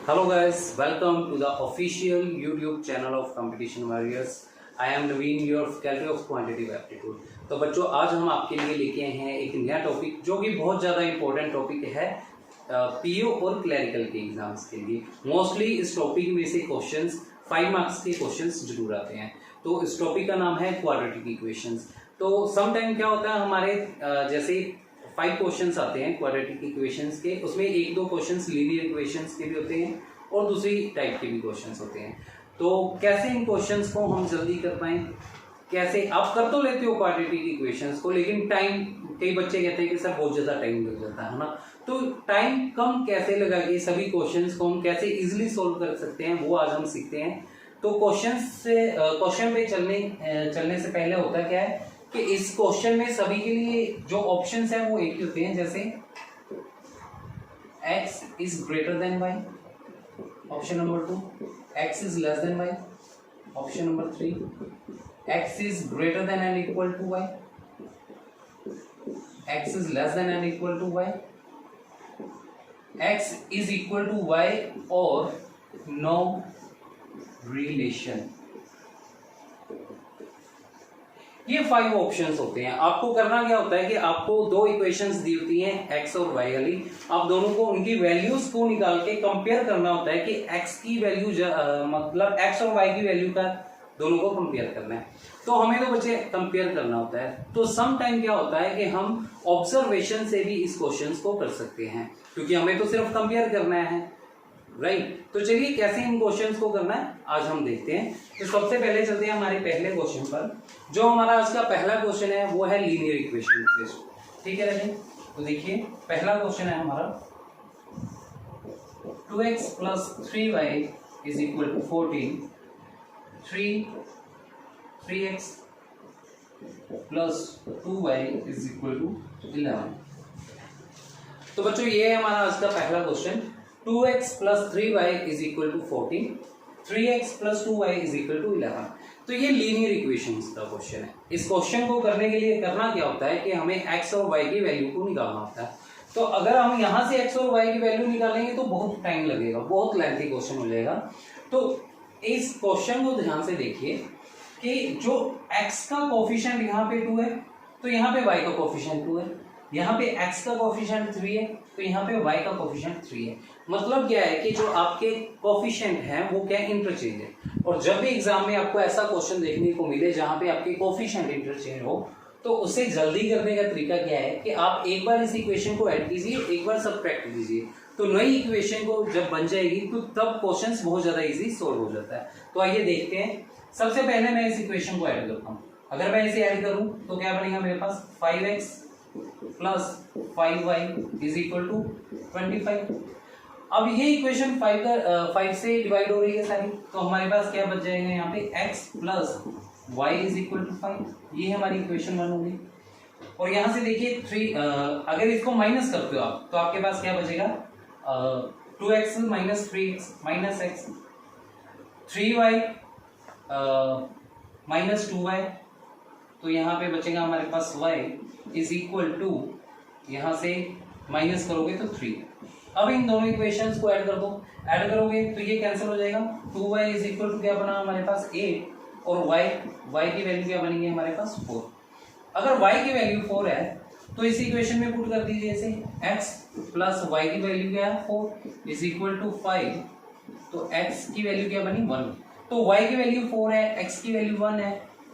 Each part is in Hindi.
Hello guys, welcome to the official YouTube channel of Competition Warriors. I am Naveen, your faculty of Quantitative Aptitude. तो बच्चों आज हम आपके लिए लेके आए हैं एक नया टॉपिक जो कि बहुत ज़्यादा इम्पोर्टेंट टॉपिक है पीओ और क्लरिकल के एग्जाम्स के लिए। मोस्टली इस टॉपिक में से क्वेश्चंस 5 मार्क्स के क्वेश्चंस जरूर आते हैं। तो इस टॉपिक का नाम है क्वाड्रेटिक इक्वेशंस। तो सम टाइम क्या होता है हमारे जैसे 5 क्वेश्चंस आते हैं क्वाड्रेटिक इक्वेशंस के, उसमें 1-2 क्वेश्चंस लीनियर इक्वेशंस के भी होते हैं और दूसरी टाइप के भी क्वेश्चंस होते हैं। तो कैसे इन क्वेश्चंस को हम जल्दी कर पाएं, कैसे आप कर तो लेते हो क्वाड्रेटिक इक्वेशंस को, लेकिन टाइम, कई बच्चे कहते हैं कि सर बहुत ज़्यादा टाइम लग जाता है ना, तो टाइम कम कैसे लगा के सभी क्वेश्चंस को हम कैसे इजीली सोल्व कर सकते हैं वो आज हम सीखते हैं। तो क्वेश्चन पे चलने से पहले होता क्या है कि इस क्वेश्चन में सभी के लिए जो ऑप्शंस है वो एक ही होते हैं, जैसे x is greater than y, option number 2, x is less than y, option number 3, x is greater than and equal to y, x is less than and equal to y, x is equal to y और नो रिलेशन। ये 5 ऑप्शंस होते हैं। आपको करना क्या होता है कि आपको 2 इक्वेशंस दी होती हैं x और y वाली, आप दोनों को उनकी वैल्यूज को निकाल के कंपेयर करना होता है कि x की वैल्यू मतलब x और y की वैल्यू का दोनों को कंपेयर करना है। तो हमें तो बच्चे कंपेयर करना होता है। तो सम टाइम क्या होता है कि हम ऑब्जर्वेशन से भी इस क्वेश्चंस को कर सकते हैं, क्योंकि हमें तो सिर्फ कंपेयर करना है, राइट। तो चलिए कैसे इन क्वेश्चंस को करना है आज हम देखते हैं। तो सबसे पहले चलते हैं हमारे पहले क्वेश्चन पर। जो हमारा आज का पहला क्वेश्चन है वो है लीनियर इक्वेशन बेस्ड, ठीक है रही। तो देखिए पहला क्वेश्चन है हमारा 2x plus 3y is equal to 14, 3x plus 2y is equal to 11। तो बच्चों ये है हमारा आज का पहला question. 2x plus 3y is equal to 14, 3x plus 2y is equal to 11। तो ये लीनियर इक्वेशंस का क्वेश्चन है। इस क्वेश्चन को करने के लिए करना क्या होता है कि हमें x और y की वैल्यू को निकालना होता है। तो अगर हम यहाँ से x और y की वैल्यू निकालेंगे तो बहुत टाइम लगेगा, बहुत लेंथी क्वेश्चन हो जाएगा। तो इस क्वेश्चन को ध्यान से देखिए कि जो x का कोफिशिएंट यहाँ पे 2 है, तो यहाँ पे y का कोफिशिएंट 2 है, यहाँ पे x का कोफिशिएंट 3 है, तो यहाँ पे y का कोफिशिएंट 3 है। मतलब क्या है कि जो आपके कोफिशिएंट हैं वो क्या इंटरचेंज है। और जब भी एग्जाम में आपको ऐसा क्वेश्चन देखने को मिले जहाँ पे आपके कोफिशिएंट इंटरचेंज हो, तो उसे जल्दी करने का तरीका क्या है कि आप एक बार इस इक्वेशन को ऐड कीजिए, एक बार सबट्रैक्ट कीजिए। तो नई इक्वेशन को जब बन जाएगी तो तब क्वेश्चन बहुत ज्यादा इजी सोल्व हो जाता है। तो आइए देखते हैं। सबसे पहले मैं इस इक्वेशन को ऐड करता हूँ। अगर मैं इसे ऐड करूँ तो क्या बनेगा मेरे पास 5x plus 5y is equal to 25। अब ये इक्वेशन 5 से डिवाइड हो रही है सारी, तो हमारे पास क्या बच जाएगा यहाँ पे x plus y is equal to 5। ये हमारी इक्वेशन 1 होगी। और यहाँ से देखिए 3, अगर इसको माइनस करते हो आप तो आपके पास क्या बचेगा 2x minus 3x minus x, 3y minus 2y, तो यहाँ पे बचेगा हमारे पास y इज इक्वल टू, यहाँ से माइनस करोगे तो 3। अब इन दोनों इक्वेशंस को ऐड कर दो, ऐड करोगे तो ये कैंसिल हो जाएगा। 2y इज इक्वल टू क्या बना हमारे पास 8 और y की वैल्यू क्या बनेगी हमारे पास 4। अगर y की वैल्यू 4 है तो इस इक्वेशन में पुट कर दीजिए इसे, x प्लस y की वैल्यू क्या है 4 इज इक्वल टू 5, तो x की वैल्यू क्या बनी 1। तो y की वैल्यू 4 है, x की वैल्यू 1 है,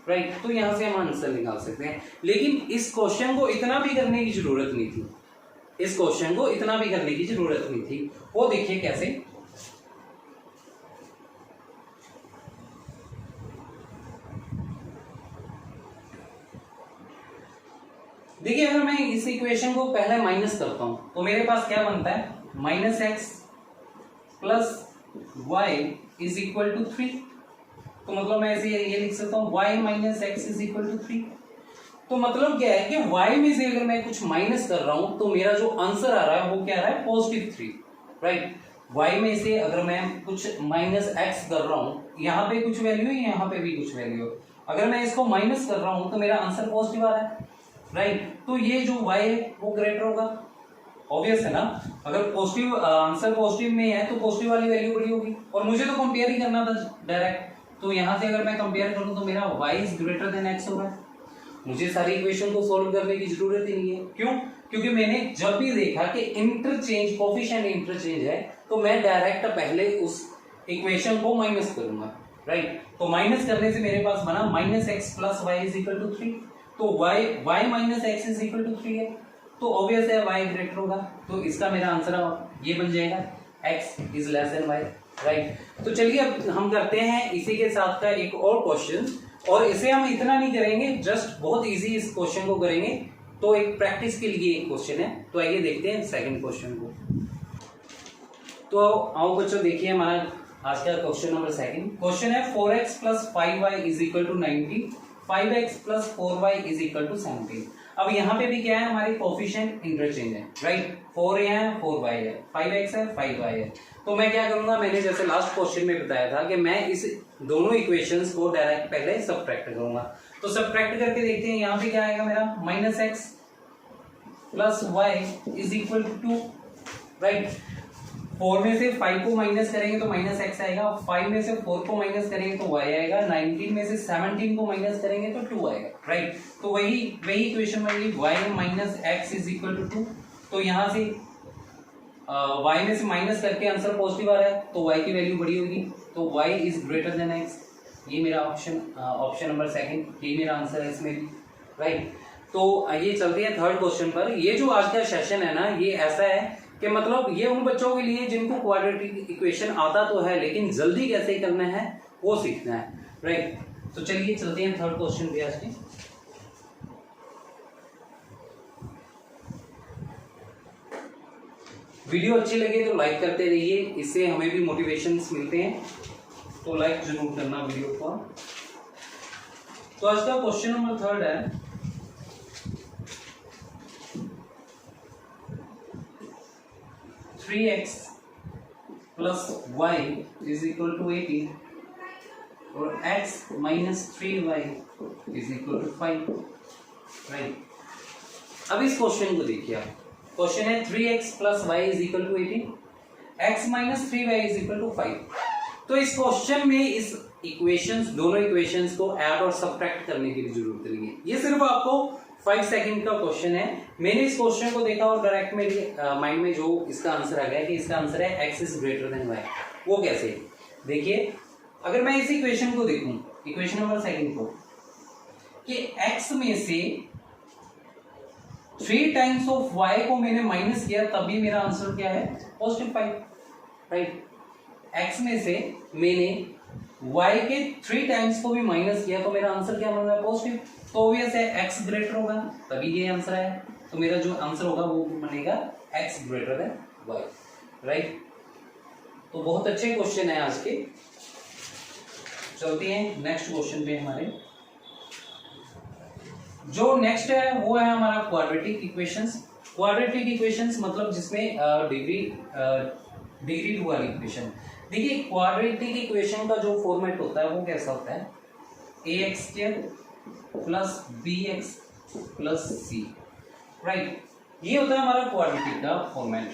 राइट। तो यहाँ से हम आंसर निकाल सकते हैं। लेकिन इस क्वेश्चन को इतना भी करने की जरूरत नहीं थी, इस क्वेश्चन को इतना भी करने की जरूरत नहीं थी। वो देखिए कैसे। देखिए अगर मैं इस इक्वेशन को पहले माइनस करता हूं तो मेरे पास क्या बनता है minus x plus y is equal to 3। तो मतलब मैं ऐसे ये लिख सकता हूँ y minus x is equal to 3। तो मतलब क्या है कि y में से अगर मैं कुछ माइनस कर रहा हूं तो मेरा जो आंसर आ रहा है वो क्या आ रहा है पॉजिटिव 3, राइट। y में से अगर मैं कुछ माइनस x कर रहा हूं, यहाँ पे कुछ वैल्यू है, यहाँ पे भी कुछ वैल्यू है, अगर मैं इसको माइनस कर रहा हूं तो मेरा आंसर पॉजिटिव आ रहा है, राइट। तो ये जो y है वो ग्रेटर होगा, ऑब्वियस है ना, अगर पॉजिटिव आंसर पॉजिटिव में है तो पॉजिटिव वाली वैल्यू बड़ी होगी, और मुझे तो कंपेयर ही करना था डायरेक्ट, तो यहाँ से अगर मैं कंपेयर करूँ तो मेरा y is greater then x होगा। मुझे सारी इक्वेशन को सॉल्व करने की जरूरत ही नहीं है। क्यों? क्योंकि मैंने जब भी देखा कि इंटरचेंज कोफिशिएंट इंटरचेंज है तो मैं डायरेक्ट पहले उस इक्वेशन को माइनस करूंगा, राइट। तो माइनस करने से मेरे पास बना minus x plus y is equal to 3, तो y minus x is equal to 3 है, तो ऑब्वियस है y ग्रेटर होगा, तो इसका मेरा आंसर ये बन जाएगा x is less than y, right. तो चलिए अब हम करते हैं इसी के साथ का एक और क्वेश्चन, और इसे हम इतना नहीं करेंगे, जस्ट बहुत इजी इस क्वेश्चन को करेंगे, तो एक प्रैक्टिस के लिए एक क्वेश्चन है। तो आइए देखते हैं सेकंड क्वेश्चन को। तो आओ बच्चों देखिए हमारा आज का क्वेश्चन नंबर सेकंड। क्वेश्चन है 4x plus 5y is equal to 90, 5x plus 4y is equal to 17। अब यहाँ पे भी क्या है, हमारी कोफिशिएंट इंटरचेंज है, राइट। 4 है 4y है, 5x है 5y है, तो मैं क्या करूंगा, मैंने जैसे लास्ट क्वेश्चन में बताया था कि मैं इस दोनों इक्वेशंस को डायरेक्ट पहले सबट्रैक्ट करूंगा। तो सबट्रैक्ट करके देखते हैं, यहाँ पे क्या आएगा मेरा, minus x plus y is equal to 2, right. 4 में से 5 को माइनस करेंगे तो माइनस एक्स आएगा, 5 में से 4 को माइनस करेंगे तो y आएगा, 19 में से 17 को माइनस करेंगे तो 2 आएगा, राइट। तो वही इक्वेशन बनेगी y minus x is equal to 2। तो यहाँ से y में से माइनस करके आंसर पॉजिटिव आ रहा है, तो y की वैल्यू बड़ी होगी, तो y is greater then x। ये मेरा ऑप्शन नंबर सेकंड, ये मेरा आंसर है इसमें भी, राइट। तो ये चलते हैं थर्ड क्वेश्चन पर। ये जो आज का सेशन है ना, ये ऐसा है कि मतलब ये उन बच्चों के लिए जिनको क्वाड्रेटिक इक्वेशन आता तो है लेकिन जल्दी कैसे करना है वो सीखना है, राइट। तो चलिए चलते हैं थर्ड क्वेश्चन पे आज के। वीडियो अच्छी लगे तो लाइक करते रहिए, इससे हमें भी मोटिवेशंस मिलते हैं, तो लाइक जरूर करना वीडियो को। तो आज का क्वेश्चन नंबर थर्ड है, three x plus y is equal to 18 और x minus 3y is equal to 5, right. अब इस क्वेश्चन को देखिए आप, क्वेश्चन है 3x plus y is equal to 18, x minus 3y is equal to 5। तो इस क्वेश्चन में इस इक्वेशंस, दोनों इक्वेशंस को ऐड और सबट्रैक्ट करने की जरूरत नहीं है। ये सिर्फ आपको 5 सेकंड का क्वेश्चन है। मैंने इस क्वेश्चन को देखा और डायरेक्ट मेरे माइंड में जो इसका आंसर आ गया कि इसका आंसर है x is greater than y। वो कैसे, देखिए अगर मैं इस इक्वेशन को देखूं, इक्वेशन नंबर सेकंड को, कि x में से 3 टाइम्स ऑफ y को मैंने माइनस किया तब भी मेरा आंसर क्या है, पॉजिटिव 5, राइट। x में से मैंने y के 3 टाइम्स को भी माइनस किया तो मेरा आंसर क्या बन रहा है, पॉजिटिव। तो ऑब्वियस है x ग्रेटर होगा, तभी ये आंसर है। तो मेरा जो आंसर होगा वो बनेगा x greater than y, right. तो बहुत अच्छे क्वेश्चन है आज के। चलते हैं नेक्स्ट क्वेश्चन पे। हमारे जो नेक्स्ट है वो है हमारा क्वाड्रेटिक इक्वेशंस। क्वाड्रेटिक इक्वेशंस मतलब जिसमें डिग्री 2 वाली इक्वेशन। देखिए क्वाड्रेटिक इक्वेशन का जो फॉर्मेट होता है वो कैसा होता है, ax² plus bx plus c, right. ये होता है हमारा क्वाड्रेटिक का फॉर्मेट।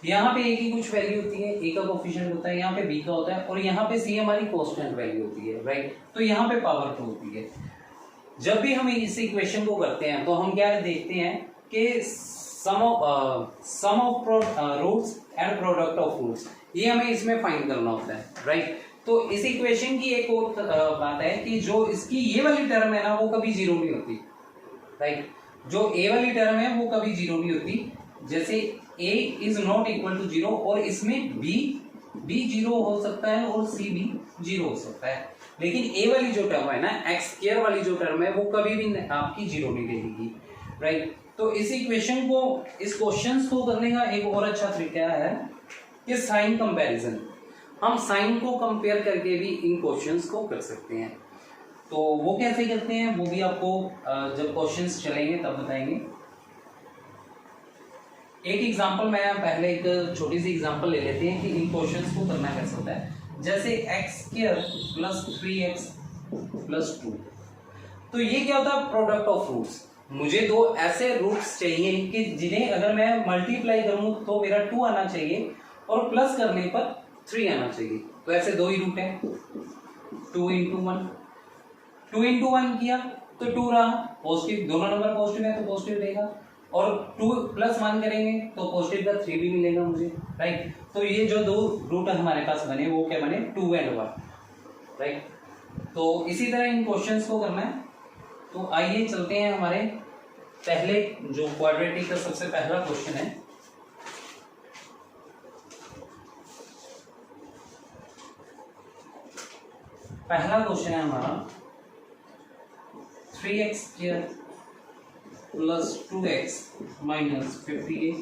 यहाँ पे a की कुछ वैल्यू होती है, a का कोफिशिएंट होता है, यहाँ पे b का होता है, और यहाँ पे c हमारी कांस्टेंट वैल्यू होती है, राइट। तो यहाँ पे पावर 2 होती है। जब भी हम इस इक्वेशन को करते हैं तो हम क्या देखते हैं कि sum of roots and product of roots, ये हमें इसमें फाइंड करना होता है, राइट। तो इस इक्वेशन की एक और बात है कि जो इसकी ये वाली टर्म है ना वो कभी जीरो नहीं होती, राइट। जो a वाली टर्म है वो कभी जीरो नहीं होती। जैसे a is not equal to 0 और इसमें b जीरो हो सकता है और c भी जीरो हो सकता है, लेकिन a वाली जो टर्म है ना, x² वाली जो टर्म है वो कभी भी आपकी जीरो नहीं देगी, राइट। तो इस इक्वेशन को, इस क्वेश्चंस को करने का एक और अच्छा तरीका है कि साइन कंपैरिजन। हम साइन को कंपेयर करके भी इन क्वेश्चंस को कर सकते हैं। तो वो कैसे करते हैं वो भी आपको जब क्वेश्चंस चलेंगे तब बताएंगे। एक एग्जांपल मैं पहले एक छोटी सी एग्जांपल ले लेते हैं कि इन क्वेश्चंस को करना कैसे होता है। जैसे x² प्लस 3x प्लस 2। तो ये क्या होता है, प्रोडक्ट ऑफ रूट्स। मुझे दो ऐसे रूट्स चाहिए कि जिन्हें अगर मैं मल्टीप्लाई करूं तो मेरा 2 आना चाहिए और प्लस करने पर 3 आना चाहिए। तो ऐसे दो ही रूट हैं, 2 इंटू 1, 2 इंटू 1 किया तो 2 रहा, पॉजिटिव, दोनों नंबर पॉजिटिव है तो पॉजिटिव रहेगा, और 2 प्लस 1 करेंगे तो पॉजिटिव का 3 भी मिलेगा मुझे, राइट। तो ये जो दो रूट हमारे पास बने वो क्या बने, 2 एंड 1, राइट। तो इसी तरह इन क्वेश्चंस को करना है। तो आइए चलते हैं हमारे पहले जो क्वाड्रेटिक का सबसे पहला क्वेश्चन है। पहला क्वेश्चन है हमारा 3x square plus 2x minus 58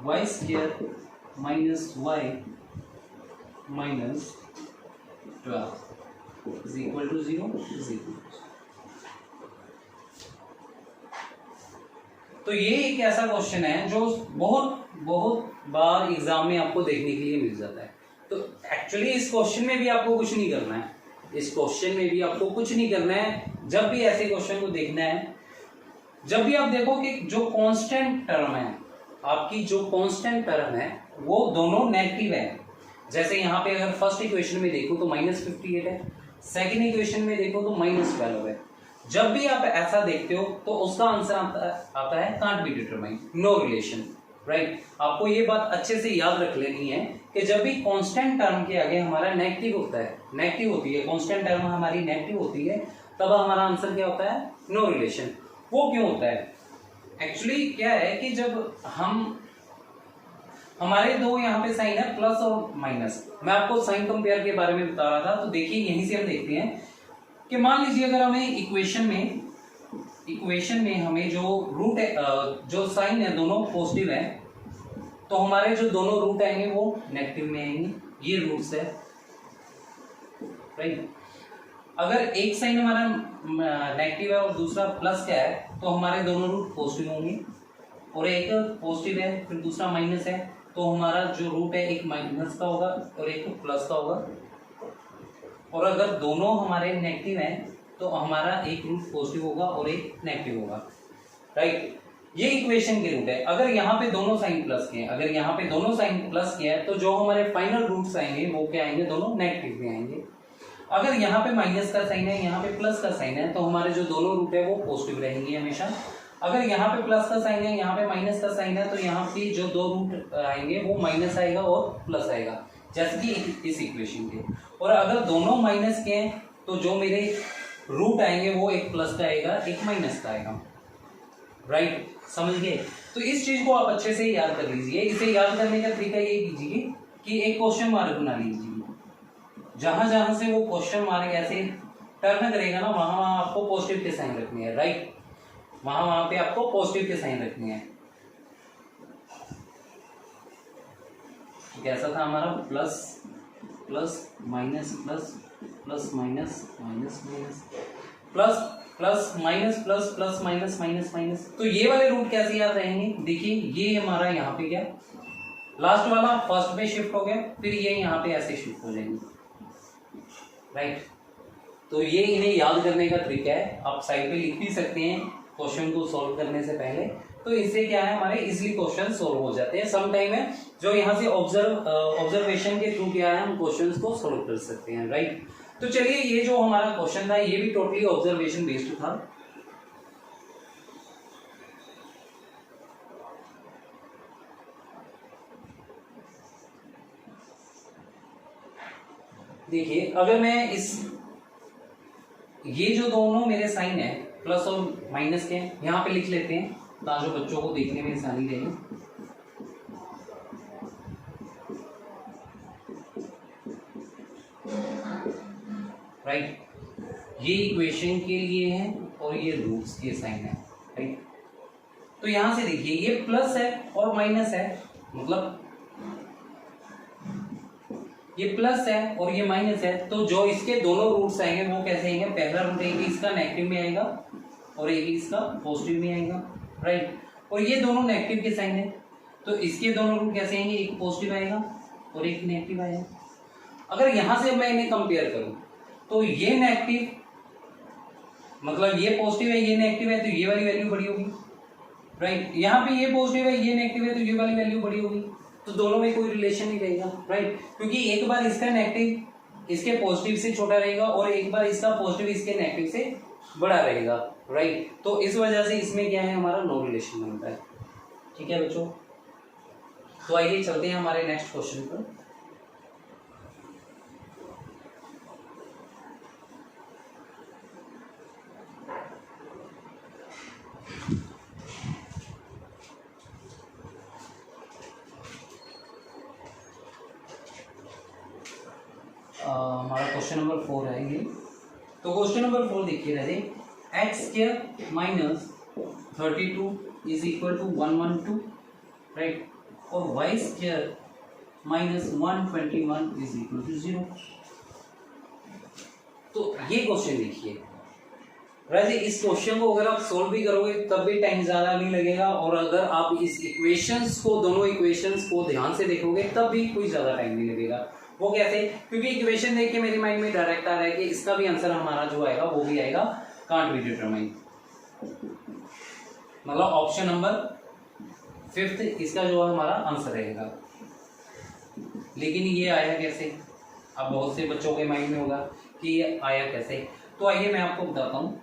y square minus y minus 12 is equal to 0 is equal. तो ये एक ऐसा क्वेश्चन है जो बहुत बहुत बार एग्जाम में आपको देखने के लिए मिल जाता है। तो एक्चुअली इस क्वेश्चन में भी आपको कुछ नहीं करना है, इस क्वेश्चन में भी आपको कुछ नहीं करना है। जब भी ऐसे क्वेश्चन को देखना है, जब भी आप देखो कि जो कांस्टेंट टर्म है, आपकी जो कांस्टेंट टर्म है वो दोनों नेगेटिव है। जैसे यहाँ पे अगर फर्स्ट इक्वेशन में देखो तो -58 है, सेकेंड इक्वेशन में देखो तो -12 है। जब भी आप ऐसा देखते हो तो उसका आंसर आता है can't be determine, no relation, right. आपको ये बात अच्छे से याद रख लेनी है कि जब भी कांस्टेंट टर्म के आगे हमारा नेगेटिव होता है, नेगेटिव होती है, कांस्टेंट टर्म हमारी नेगेटिव होती है, तब हमारा आंसर क्या होता है, नो रिलेशन। वो क्यों होता है, एक्चुअली क्या है कि जब हमारे दो यहाँ पे साइन है प्लस और माइनस, मैं आपको साइन कंपेयर के बारे में बता रहा था। तो देखिए यहीं से हम देखते हैं कि मान लीजिए अगर हमें इक्वेशन में हमें जो रूट है, जो साइन है दोनों पॉजिटिव है, तो हमारे जो दोनों रूट आएंगे वो नेगेटिव में आएंगे, ये रूट्स है, राइट। अगर एक साइन हमारा नेगेटिव है और दूसरा प्लस का है तो हमारे दोनों रूट पॉजिटिव होंगे, और एक पॉजिटिव है फिर दूसरा माइनस है तो हमारा जो रूट है एक माइनस का होगा और एक प्लस का होगा। और अगर दोनों हमारे नेगेटिव हैं तो हमारा एक रूट पॉजिटिव होगा और एक नेगेटिव होगा, राइट। ये इक्वेशन के रूट है। अगर यहाँ पे दोनों साइन प्लस के हैं, अगर यहाँ पे दोनों साइन प्लस के हैं तो जो हमारे फाइनल रूट्स आएंगे वो क्या आएंगे, दोनों नेगेटिव में आएंगे। अगर यहाँ पे माइनस का साइन है, यहाँ पे प्लस का साइन है, तो हमारे जो दोनों रूट है वो पॉजिटिव रहेंगे हमेशा। अगर यहाँ पे प्लस का साइन है, यहाँ पे माइनस का साइन है, तो यहाँ पे जो दो रूट आएंगे वो माइनस आएगा और प्लस आएगा, जैसे कि इस इक्वेशन के। और अगर दोनों माइनस के हैं तो जो मेरे रूट आएंगे वो एक प्लस का आएगा, एक माइनस का आएगा, राइट। समझ गए। तो इस चीज को आप अच्छे से याद कर लीजिए। इसे याद करने का तरीका ये कीजिए कि एक क्वेश्चन मार्क बना लीजिए, जहां जहां से वो क्वेश्चन मार्क ऐसे टर्न करेगा ना, वहां वहां आपको पॉजिटिव के साइन रखने हैं, राइट। वहां वहां पे आपको पॉजिटिव के साइन रखने हैं। कैसा था हमारा, plus plus minus plus plus minus minus minus plus plus minus plus plus minus minus minus. तो ये वाले रूट कैसे याद रहेंगे, देखिए ये हमारा यहाँ पे क्या, लास्ट वाला फर्स्ट में शिफ्ट हो गया, फिर ये यहाँ पे ऐसे शिफ्ट हो जाएंगे, राइट। तो ये इन्हें याद करने का तरीका है। आप साइड पे लिख भी सकते हैं क्वेश्चन को सॉल्व करने से पहले, तो इससे क्या है हमारे इजीली क्वेश्चन सॉल्व हो जाते हैं। सम टाइम है जो यहाँ से ऑब्जर्वेशन के थ्रू क्या है हम क्वेश्चंस को सॉल्व कर सकते हैं, राइट। तो चलिए ये जो हमारा क्वेश्चन था ये भी टोटली ऑब्जर्वेशन बेस्ड था। देखिए अगर मैं ये जो दोनों मेरे साइन है प्लस और माइनस के यहाँ पे लिख लेते हैं ताकि बच्चों को देखने में आसानी रहे। राइट, ये इक्वेशन के लिए है और ये रूट्स के साइन है, राइट। तो यहां से देखिए ये प्लस है और माइनस है, मतलब ये प्लस है और ये माइनस है, तो जो इसके दोनों रूट्स आएंगे वो कैसे आएंगे, पहला रूट एक इसका नेगेटिव में आएगा और एक इसका पॉजिटिव में आएगा, राइट। और ये दोनों नेगेटिव के साइन है तो इसके दोनों रूट कैसे आएंगे, एक पॉजिटिव आएगा और एक नेगेटिव आएगा। अगर यहां से मैं इन्हें कंपेयर करूं तो ये नेगेटिव, मतलब ये पॉजिटिव है ये नेगेटिव है, तो ये वाली वैल्यू बड़ी होगी, राइट। यहाँ पे ये पॉजिटिव है ये नेगेटिव है, तो ये वाली वैल्यू बड़ी होगी। तो दोनों में कोई रिलेशन नहीं रहेगा, राइट, क्योंकि एक बार इसका नेगेटिव इसके पॉजिटिव से छोटा रहेगा और एक बार इसका पॉजिटिव इसके नेगेटिव से बड़ा रहेगा, राइट। तो इस वजह से इसमें क्या है, हमारा नो रिलेशन बनता है। ठीक है बच्चों, तो आइए चलते हैं हमारे नेक्स्ट क्वेश्चन पर। हमारा क्वेश्चन नंबर 4 है ये। तो क्वेश्चन नंबर 4 देखिए Raje, x square minus 32 is equal to 112, right, और y square minus 121 is equal to 0। तो ये क्वेश्चन देखिए राजे, इस क्वेश्चन को अगर आप सोल्व भी करोगे तब भी टाइम ज़्यादा नहीं लगेगा, और अगर आप इस इक्वेशंस को, दोनों इक्वेशंस को ध्यान से देखोगे तब भी कोई ज़्यादा टाइम नहीं लगेगा। वो कैसे, क्योंकि इक्वेशन देख के मेरे माइंड में डायरेक्ट आ रहा है कि इसका भी आंसर हमारा जो आएगा वो भी आएगा कांट बी डिटरमाइन, मतलब ऑप्शन नंबर 5 इसका जो हमारा आंसर रहेगा। लेकिन ये आया कैसे, अब बहुत से बच्चों के माइंड में होगा कि ये आया कैसे। तो आइए मैं आपको बताता हूँ।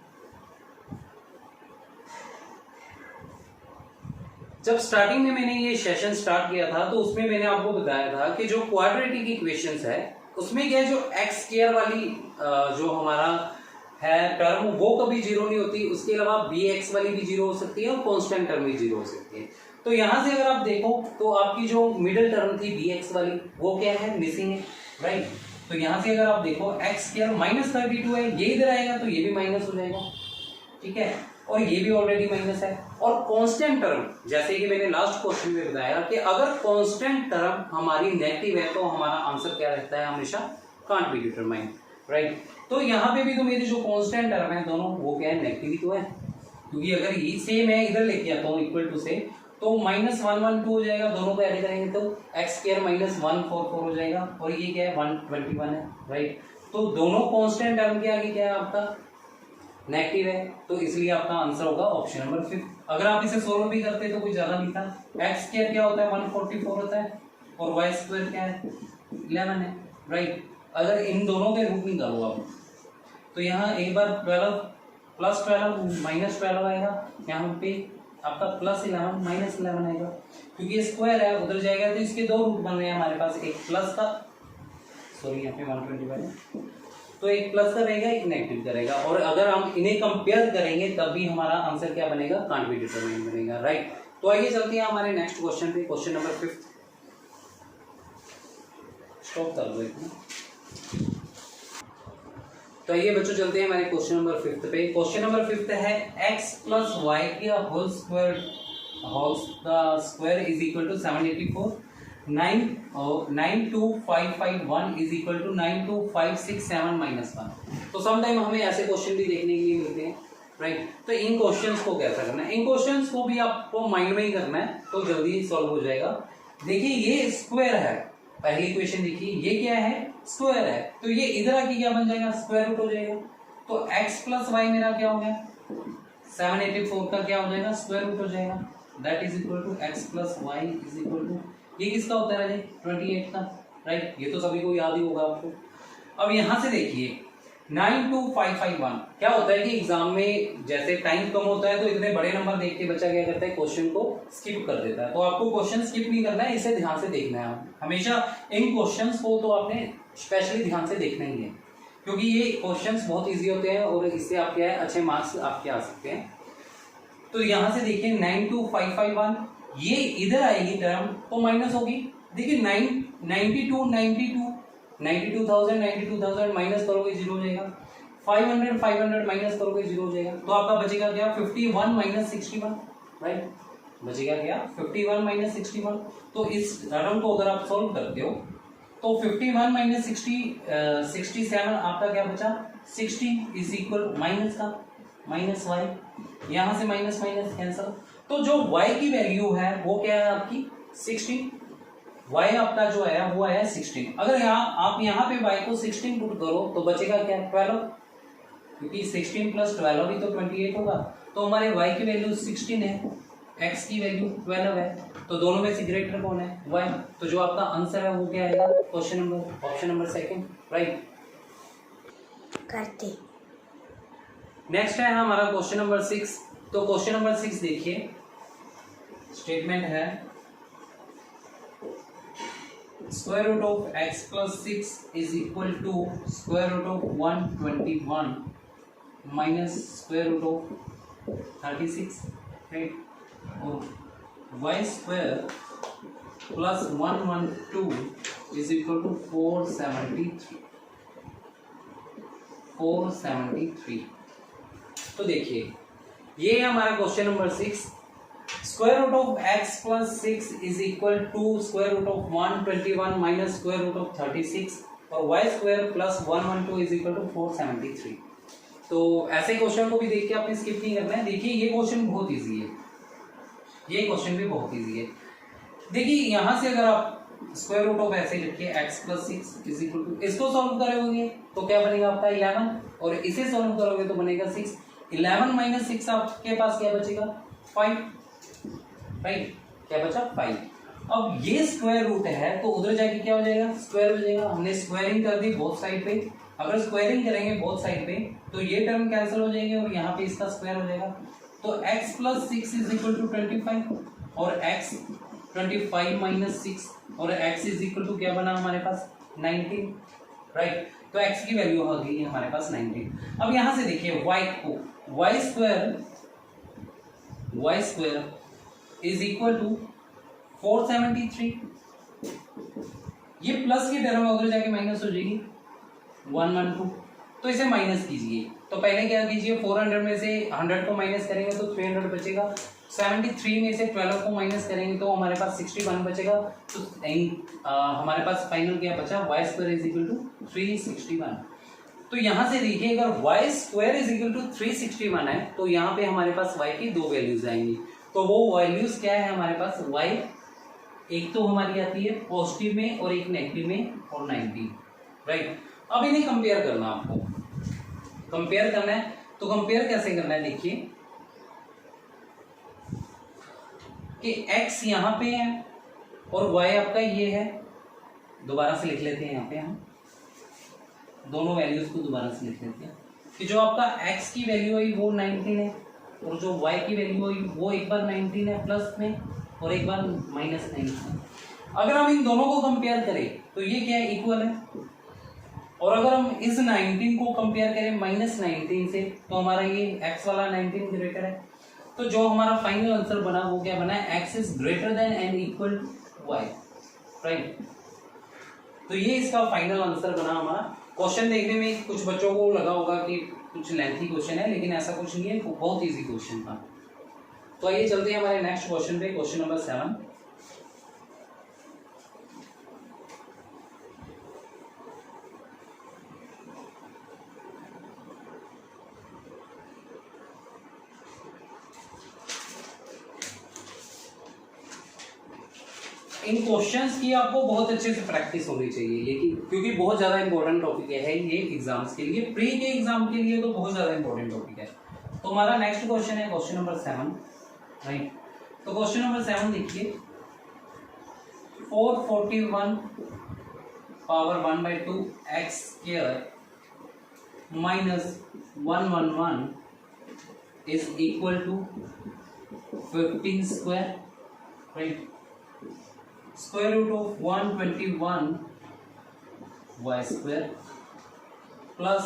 जब स्टार्टिंग में मैंने ये सेशन स्टार्ट किया था तो उसमें मैंने आपको बताया था कि जो क्वाड्रेटिक इक्वेशंस है उसमें क्या है, जो एक्स स्क्वायर वाली जो हमारा है टर्म वो कभी जीरो नहीं होती, उसके अलावा बी एक्स वाली भी जीरो हो सकती है और कांस्टेंट टर्म भी जीरो हो सकती है। तो यहाँ से अगर आप देखो तो आपकी जो मिडिल टर्म थी बी एक्स वाली वो क्या है, मिसिंग है, राइट। तो यहाँ से अगर आप देखो एक्स स्क्वायर माइनस 32 है, ये इधर आएगा तो ये भी माइनस हो जाएगा, ठीक है, और ये भी ऑलरेडी माइनस है। और कांस्टेंट टर्म, जैसे कि मैंने लास्ट क्वेश्चन में बताया कि अगर कांस्टेंट टर्म हमारी नेगेटिव है तो हमारा आंसर क्या रहता है, हमेशा कांट बी डिटरमाइन, राइट। तो यहाँ पे भी तो मेरी जो कांस्टेंट टर्म है दोनों वो क्या है, नेगेटिव ही तो है, क्योंकि अगर ये सेम है इधर लेके आता हूँ इक्वल टू से तो माइनस 112 हो जाएगा, दोनों को ऐड करेंगे तो एक्स स्क्वायर माइनस 144 हो जाएगा, और ये क्या है 121 है, राइट। तो दोनों कांस्टेंट टर्म के आगे क्या है आपका नेगेटिव है, तो इसलिए आपका आंसर होगा ऑप्शन नंबर 5। अगर आप इसे सोल्व भी करते तो कुछ ज्यादा नहीं था। एक्स स्क्वायर क्या होता है 144 होता है, और वाई स्क्वायर क्या है 11 है, राइट। अगर इन दोनों के रूट निकालो आप तो यहाँ एक बार 12 प्लस 12 माइनस 12 आएगा, यहाँ पे आपका प्लस 11 माइनस 11 आएगा, क्योंकि ये स्क्वायर है उधर जाएगा तो इसके दो रूट बन रहे हैं हमारे पास, एक प्लस का, सॉरी यहाँ पे 121 है, तो एक प्लस का रहेगा एक नेगेटिव का रहेगा, और अगर हम इन्हें कंपेयर करेंगे तब भी हमारा आंसर क्या बनेगा, कांट बी डिटरमाइन बनेगा, राइट। तो आइए चलते हैं हमारे नेक्स्ट क्वेश्चन पे, क्वेश्चन नंबर 5। स्टॉप कर दो इतना। तो आइए बच्चों चलते हैं हमारे क्वेश्चन नंबर 5 पे। क्वेश्चन नंबर 5 है x प्लस वाई का whole square is equal to 784, 92551 is equal to 92567 minus 1। तो समटाइम हमें ऐसे क्वेश्चन भी देखने के लिए मिलते हैं, राइट। तो इन क्वेश्चंस को कैसा करना है, इन क्वेश्चंस को भी आपको माइंड में ही करना है तो जल्दी सॉल्व हो जाएगा। देखिए ये स्क्वायर है, पहली इक्वेशन देखिए ये क्या है, स्क्वायर है, तो ये इधर आके क्या बन जाएगा, स्क्वायर रूट हो जाएगा। तो x प्लस वाई मेरा क्या हो गया, 784 का क्या हो जाएगा, स्क्वायर रूट हो जाएगा, that is equal to x plus y is equal to, ये किसका होता है 28 का, राइट। ये तो सभी को याद ही होगा आपको। अब यहां से देखिए 92551 क्या होता है कि एग्जाम में जैसे टाइम कम होता है तो इतने बड़े नंबर देख के बच्चा क्या करता है, क्वेश्चन को स्किप कर देता है। तो आपको क्वेश्चन स्किप नहीं करना है, इसे ध्यान से देखना है। हमेशा इन क्वेश्चंस को तो आपने स्पेशली ध्यान से देखना ही है, क्योंकि ये क्वेश्चंस बहुत इजी होते हैं और इससे आप क्या है अच्छे मार्क्स आपके आ सकते हैं। तो यहाँ से देखिए 92551 ये इधर आएगी टर्म तो माइनस होगी। देखिए 92,000 माइनस करोगे जीरो हो जाएगा, 500 माइनस करोगे जीरो हो जाएगा, तो आपका बचेगा क्या 51 माइनस 61, राइट। बचेगा क्या 51 माइनस 61। तो इस टर्म को अगर आप सॉल्व करते हो तो 51 माइनस 67 आपका क्या बचा 60 इज इक्वल माइनस का माइनस वाई, यहाँ से माइनस माइनस कैंसल। तो जो y की वैल्यू है वो क्या है आपकी 60, y आपका जो आया वो आया 16। अगर यहाँ आप यहाँ पे y को 16 पुट करो तो बचेगा क्या 12, क्योंकि 16 प्लस 12 भी तो 28 होगा। तो हमारे y की वैल्यू 16 है, x की वैल्यू 12 है, तो दोनों में से ग्रेटर कौन है y। तो जो आपका आंसर है वो क्या आएगा question number option number second, right. करते नेक्स्ट है हमारा क्वेश्चन नंबर 6। तो क्वेश्चन नंबर 6 देखिए, स्टेटमेंट है square root of x plus 6 is equal to square root of 121 minus square root of 36, right. और y square plus 112 is equal to 473। तो देखिए ये है हमारा question number 6। Square root of x plus 6 is equal to square root of 121 minus square root of 36 और y square plus 112 is equal to 473। तो ऐसे क्वेश्चन को भी देख के आपने स्किप नहीं करना है। देखिए ये क्वेश्चन बहुत इजी है, ये क्वेश्चन भी बहुत इजी है। देखिए यहाँ से अगर आप स्क्वायर रूट ऑफ ऐसे लिखिए x plus 6 is equal to, इसको सॉल्व करोगे तो क्या बनेगा आपका 11 और इसे सॉल्व करोगे तो बनेगा 6। 11 माइनस 6 आपके पास क्या बचेगा 5, राइट। क्या बचा 5। अब ये स्क्वायर रूट है तो उधर जाके क्या हो जाएगा स्क्वायर हो जाएगा। हमने स्क्वायरिंग कर दी बोथ साइड पे, अगर स्क्वायरिंग करेंगे बोथ साइड पे तो ये टर्म कैंसिल हो जाएंगे और यहाँ पे इसका स्क्वायर हो जाएगा। तो x plus 6 is equal to 25 और x 25 माइनस 6 और x इज इक्वल टू क्या बना हमारे पास 19, राइट। तो x की वैल्यू आ गई हमारे पास 19। अब यहाँ से देखिए y को y square is equal to 473। ये प्लस की टर्म उधर जाके माइनस हो जाएगी 112, तो इसे माइनस कीजिए। तो पहले क्या कीजिए 400 में से 100 को माइनस करेंगे तो 300 बचेगा। 73 में से 12 को माइनस करेंगे तो हमारे पास 61 बचेगा। तो हमारे पास फाइनल क्या बचा y square is equal to 361। तो यहाँ से देखिए अगर y square is equal to 361 है तो यहाँ पे हमारे पास y की दो वैल्यूज आएंगी। तो वो वैल्यूज क्या है हमारे पास y एक तो हमारी आती है पॉजिटिव में और एक नेगेटिव में और 19, राइट। अब इन्हें कंपेयर करना, आपको कंपेयर करना है। तो कंपेयर कैसे करना है देखिए कि x यहाँ पे है और y आपका ये है। दोबारा से लिख लेते हैं यहाँ पे, हम दोनों वैल्यूज को दोबारा से लिख लेते हैं कि जो आपका x की वैल्यू आई वो 19 है और जो y की वैल्यू आई वो एक बार 19 है प्लस में और एक बार माइनस 19। अगर हम इन दोनों को कंपेयर करें तो ये क्या है इक्वल है, और अगर हम इस 19 को कंपेयर करें माइनस 19 से तो हमारा ये x वाला 19 ग्रेटर है। तो जो हमारा फाइनल आंसर बना वो क्या बना है x is greater than and equal y, right. तो ये इसका फाइनल आंसर बना हमारा। क्वेश्चन देखने में कुछ बच्चों को लगा होगा कि कुछ लेंथी क्वेश्चन है, लेकिन ऐसा कुछ नहीं है, बहुत इजी क्वेश्चन था। तो आइए चलते हैं हमारे नेक्स्ट क्वेश्चन पे, क्वेश्चन नंबर 7। इन क्वेश्चंस की आपको बहुत अच्छे से प्रैक्टिस होनी चाहिए, लेकिन क्योंकि बहुत ज़्यादा इंपॉर्टेंट टॉपिक है ये एग्जाम्स के लिए, प्री के एग्जाम के लिए तो बहुत ज़्यादा इंपॉर्टेंट टॉपिक है। तो हमारा नेक्स्ट क्वेश्चन है क्वेश्चन नंबर 7, राइट। तो क्वेश्चन नंबर 7 देखिए 441 power 1/2 x square minus 111 is equal to 15 square, right. Square root of 121 y square plus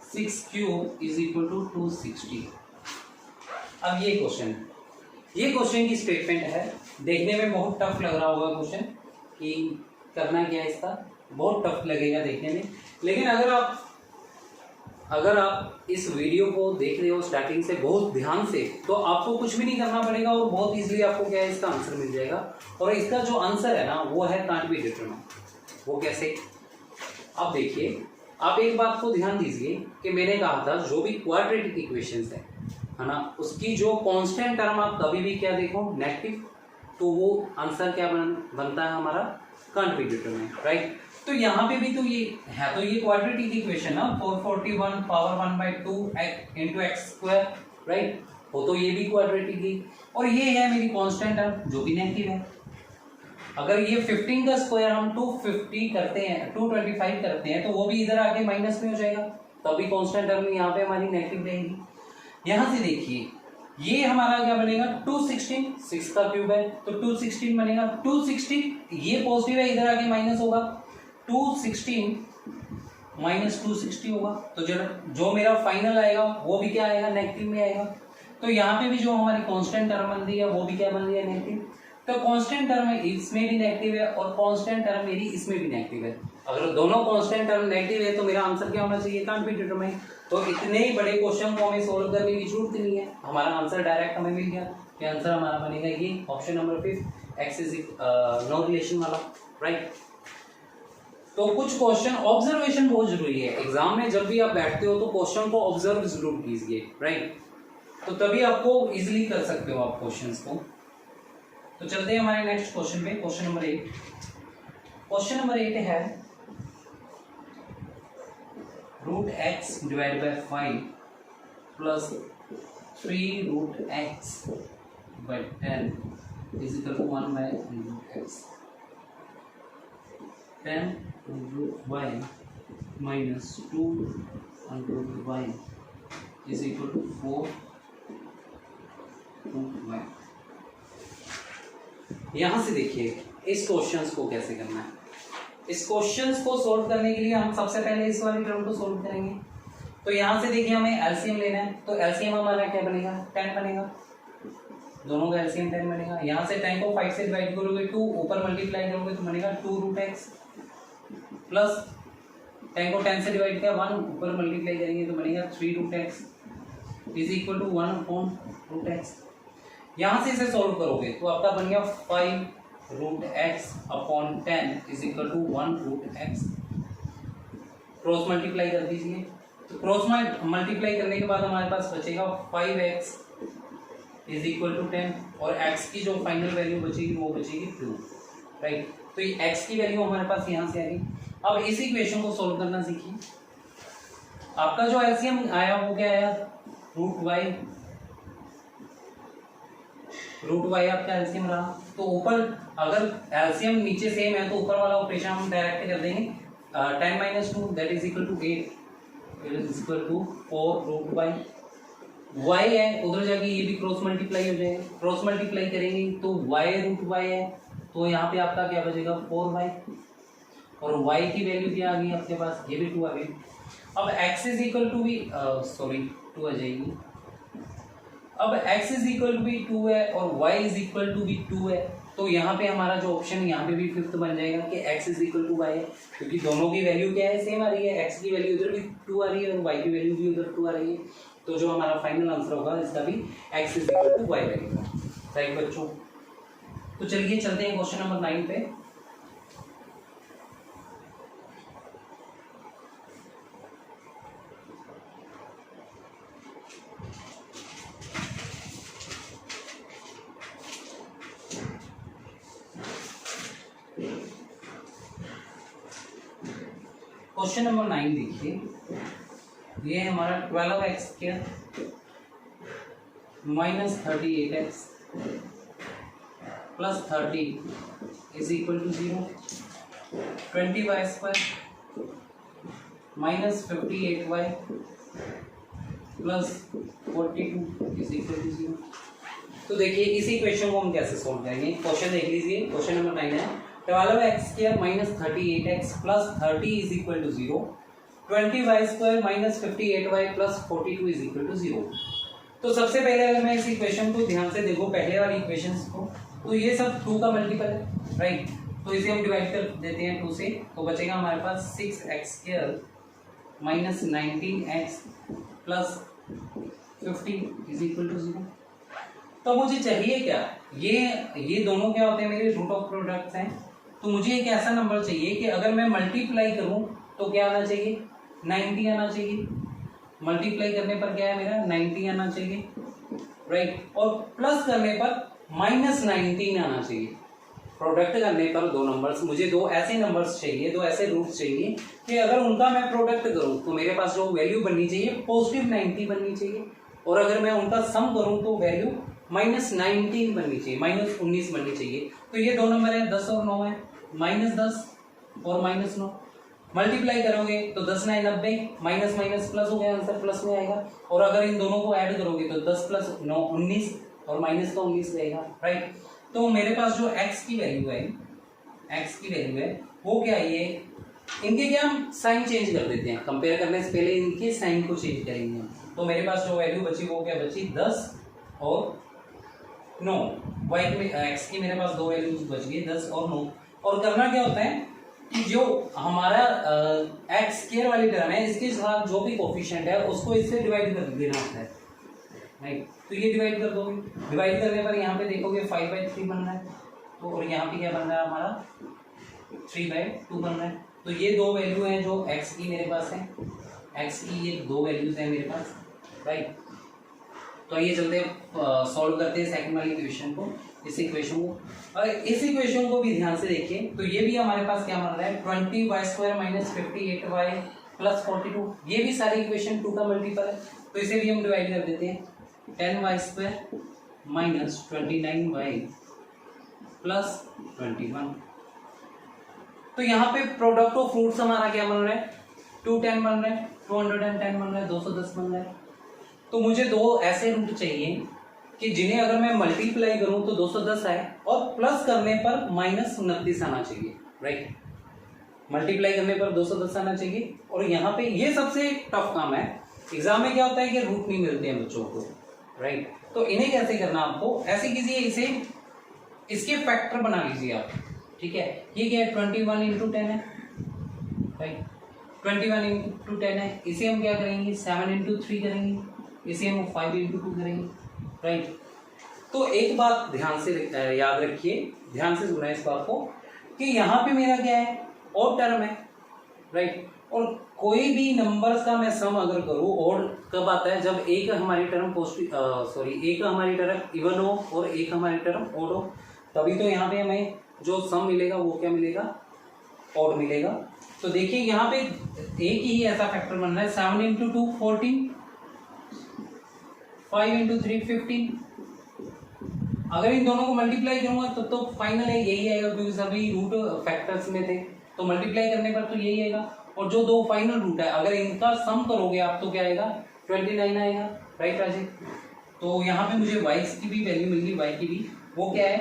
6 cube is equal to 260। अब ये क्वेश्चन की स्टेटमेंट है। देखने में बहुत टफ लग रहा होगा क्वेश्चन कि करना क्या है इसका, बहुत टफ लगेगा देखने में। लेकिन अगर आप इस वीडियो को देख रहे हो स्टार्टिंग से बहुत ध्यान से, तो आपको कुछ भी नहीं करना पड़ेगा और बहुत इजीली आपको क्या है इसका आंसर मिल जाएगा। और इसका जो आंसर है ना वो है कांट बी डिटरमाइन। वो कैसे, अब देखिए, आप एक बात को ध्यान दीजिए कि मैंने कहा था जो भी क्वाड्रेटिक इक्वेशंस है ना, उसकी जो कांस्टेंट टर्म आप कभी भी क्या देखो नेगेटिव, तो वो आंसर क्या बनता है हमारा, कांट बी डिटरमाइंड, राइट। तो यहाँ पे भी तो ये है, तो ये क्वाड्रेटिक इक्वेशन ना 441 power 1/2 into x square, right, हो तो ये भी क्वाड्रेटिक ही। और ये है मेरी कांस्टेंट टर्म जो भी नेगेटिव है। अगर ये 15 का स्क्वायर हम 250 करते हैं, 225 करते हैं, तो वो भी इधर आके माइनस में हो जाएगा, तभी कांस्टेंट टर्म यहाँ पे हमारी नेगेटिव रहेगी। यहाँ से देखिए ये हमारा क्या बनेगा, 216, 6 का क्यूब है तो 216 बनेगा। 216 ये पॉजिटिव है, इधर आके माइनस होगा, 216 माइनस 260 होगा। तो जो मेरा फाइनल आएगा वो भी क्या आएगा, नेगेटिव में आएगा। तो यहाँ पे भी जो हमारी कांस्टेंट टर्म बन रही है वो भी क्या बन रही है, नेगेटिव। तो कांस्टेंट टर्म इसमें भी नेगेटिव है और कांस्टेंट टर्म मेरी इसमें भी नेगेटिव है। अगर दोनों कांस्टेंट टर्म नेगेटिव है तो मेरा आंसर क्या होना चाहिए, कांट बी डिटरमाइंड। तो इतने ही बड़े क्वेश्चन को हमें सोल्व करने की जरूरत नहीं है, हमारा आंसर डायरेक्ट हमें मिल गया। ये आंसर हमारा बनेगा ये option number 5 X is no relation वाला, राइट। तो कुछ क्वेश्चन ऑब्जर्वेशन बहुत जरूरी है, एग्जाम में जब भी आप बैठते हो तो क्वेश्चन को ऑब्जर्व जरूर कीजिए, राइट, तो तभी आपको इजीली कर सकते हो आप क्वेश्चंस को। तो चलते हैं हमारे नेक्स्ट क्वेश्चन पे, क्वेश्चन नंबर 8। क्वेश्चन नंबर 8 है √x divide by 5 plus 3√x by 10 is equal to 1/√x। 10√y minus 2√y is equal to 4√y। यहां से देखिए इस क्वेश्चंस को कैसे करना है। इस क्वेश्चंस को सोल्व करने के लिए हम सबसे पहले इस वाली टर्म को सोल्व करेंगे। तो यहां से देखिए हमें एलसीएम लेना है, तो एलसीएम हमारा क्या बनेगा, 10 बनेगा, दोनों का एलसीएम 10 बनेगा। यहां से 10 को 5 से डिवाइड करोगे 2, ऊपर मल्टीप्लाई करोगे तो बनेगा 2√x प्लस 10 को 10 से डिवाइड किया 1, ऊपर मल्टीप्लाई करेंगे तो बनेगा 3√x is equal to 1/√x। यहां से इसे सॉल्व करोगे तो आपका बन गया 5√x upon 10 is equal to 1√x। Cross multiply कर दीजिए, तो क्रॉस मल्टीप्लाई करने के बाद हमारे पास बचेगा 5x इज इक्वल टू 10 और x की जो फाइनल वैल्यू बचेगी वो बचेगी 2, राइट। तो ये x की वैल्यू हमारे पास यहाँ से आ गई। अब इस इक्वेशन को सॉल्व करना सीखिए। आपका जो एलसीएम आया वो क्या आया, √y आपका एलसीएम रहा। तो ऊपर अगर एलसीएम नीचे सेम है तो ऊपर वाला ऑपरेशन हम डायरेक्ट कर देंगे, 10 minus 2 that is equal to 8 is equal to 4√y। y है उधर जाके ये भी क्रॉस मल्टीप्लाई हो जाएगा, क्रॉस मल्टीप्लाई करेंगे तो y√y है, तो यहाँ पे आपका क्या बचेगा 4y और y की वैल्यू क्या आ गई आपके पास, ये भी 2 आ गई। अब x इज इक्वल टू भी 2 आ जाएगी। अब x इज इक्वल टू भी 2 है और y इज इक्वल टू भी 2 है, तो यहाँ पे हमारा जो ऑप्शन है यहाँ पे भी फिफ्थ बन जाएगा कि x is equal to y है, क्योंकि दोनों की वैल्यू क्या है, सेम आ रही है। x की वैल्यू उधर भी 2 आ रही है और y की वैल्यू भी उधर 2 आ रही है, तो जो हमारा फाइनल आंसर होगा इसका भी x is equal to y रहेगा, राइट बच्चों। तो चलिए चलते हैं क्वेश्चन नंबर 9 पे। क्वेश्चन नंबर 9 देखिए, ये है हमारा 12x² minus 38x plus 30 is equal to 0, 20y² minus 58y plus 42 is equal to 0। तो देखिए इसी क्वेश्चन को हम कैसे सोल्व करेंगे, क्वेश्चन देख लीजिए। क्वेश्चन नंबर 9 है 12x² minus 38x plus 30 is equal to 0, 20y² minus 58y plus 42 is equal to 0। तो सबसे पहले अगर मैं इस इक्वेशन को ध्यान से देखो, पहले वाली इक्वेशंस को, तो ये सब 2 का मल्टीपल है, राइट। तो इसे हम डिवाइड कर देते हैं 2 से, तो बचेगा हमारे पास 6x² minus 19x plus 50 is equal to 0। तो मुझे चाहिए क्या, ये दोनों क्या होते हैं, मेरे रूट ऑफ प्रोडक्ट्स हैं। तो मुझे एक ऐसा नंबर चाहिए कि अगर मैं मल्टीप्लाई करूं तो क्या आना चाहिए, 90 आना चाहिए। मल्टीप्लाई करने पर क्या है मेरा 90 आना चाहिए, राइट। और प्लस करने पर -19 आना चाहिए। प्रोडक्ट करने पर दो नंबर्स, मुझे दो ऐसे नंबर्स चाहिए, दो ऐसे रूट्स चाहिए कि अगर उनका मैं प्रोडक्ट करूं तो मेरे पास जो वैल्यू बननी चाहिए +90 बननी चाहिए, और अगर मैं उनका सम करूं तो वैल्यू -19 बननी चाहिए, -19 बननी चाहिए। तो ये दो नंबर है 10 और 9 है, -10 और -9 मल्टीप्लाई करोगे तो 10 9 90, माइनस माइनस प्लस हो गया, आंसर प्लस में आएगा। और अगर इन दोनों को ऐड करोगे तो 10 + 9 19 और माइनस का 19 रहेगा, राइट। तो मेरे पास जो x की वैल्यू है वो क्या है, ये इनके क्या हम साइन चेंज कर देते हैं, कंपेयर करने से पहले इनके साइन को चेंज करेंगे हम। तो मेरे पास जो वैल्यू बची वो क्या बची, 10 और 9। y में x की मेरे पास दो वैल्यूज बच गई, 10 और 9। और करना क्या होता है कि जो हमारा x स्क्वायर वाली टर्म है इसके साथ जो भी कोफिशिएंट है उसको इससे डिवाइड कर देना होता है, राइट। तो ये डिवाइड कर दोगे, डिवाइड करने पर यहाँ पे देखोगे 5/3 बन रहा है, तो और यहाँ पे क्या बन रहा है हमारा 3/2 बन रहा है। तो ये दो वैल्यू हैं जो x की मेरे पास है, x की ये दो वैल्यूज हैं मेरे पास, राइट। तो आइए चलते हैं सॉल्व करते हैं सेकंड वाली इक्वेशन को, इस इक्वेशन को। और इस इक्वेशन को भी ध्यान से देखिए, तो ये भी हमारे पास क्या बन रहा है, 20y² - 58y + 42। ये भी सारी इक्वेशन 2 का मल्टीपल है, तो इसे भी हम डिवाइड कर देते हैं, 10y² - 29y + 21। तो यहाँ पे प्रोडक्ट ऑफ फ्रूट्स हमारा क्या बन रहा है, 210 बन रहा है, 210 बन रहा है, 210 बन रहा है। तो मुझे दो ऐसे रूट चाहिए कि जिन्हें अगर मैं मल्टीप्लाई करूं तो 210 आए और प्लस करने पर -29 आना चाहिए, राइट। मल्टीप्लाई करने पर 210 आना चाहिए। और यहाँ पे ये सबसे टफ काम है, एग्जाम में क्या होता है कि रूट नहीं मिलते हैं बच्चों को, राइट। तो इन्हें कैसे करना, आपको ऐसे कीजिए, इसे इसके फैक्टर बना लीजिए आप, ठीक है। ये क्या है, 21 × 10 है, राइट। 21 × 10 है, इसे हम क्या करेंगे, 7 × 3 करेंगे, इसे हम 5 × 2 करेंगे, राइट। तो एक बात ध्यान से याद रखिए, ध्यान से सुना इस बात को कि यहाँ पे मेरा क्या है, ऑड टर्म है, राइट। और कोई भी नंबर्स का मैं सम अगर करूँ, ऑड कब आता है, जब एक हमारी टर्म एक हमारी टर्म इवन हो और एक हमारी टर्म ऑड हो, तभी तो यहाँ पे हमें जो सम मिलेगा वो क्या मिलेगा, ऑड मिलेगा। तो देखिए यहाँ पे एक ही ऐसा फैक्टर बन रहा है, 7 × 2 14, 5 × 3 15। अगर इन दोनों को मल्टीप्लाई करूंगा तो फाइनल है यही आएगा, क्योंकि सभी रूट फैक्टर्स में थे, तो मल्टीप्लाई करने पर तो यही आएगा। और जो दो फाइनल रूट है अगर इनका सम करोगे आप तो क्या आएगा, 29 आएगा, राइट राजी। तो यहाँ पे मुझे y की भी वैल्यू मिल गई, y की भी वो क्या है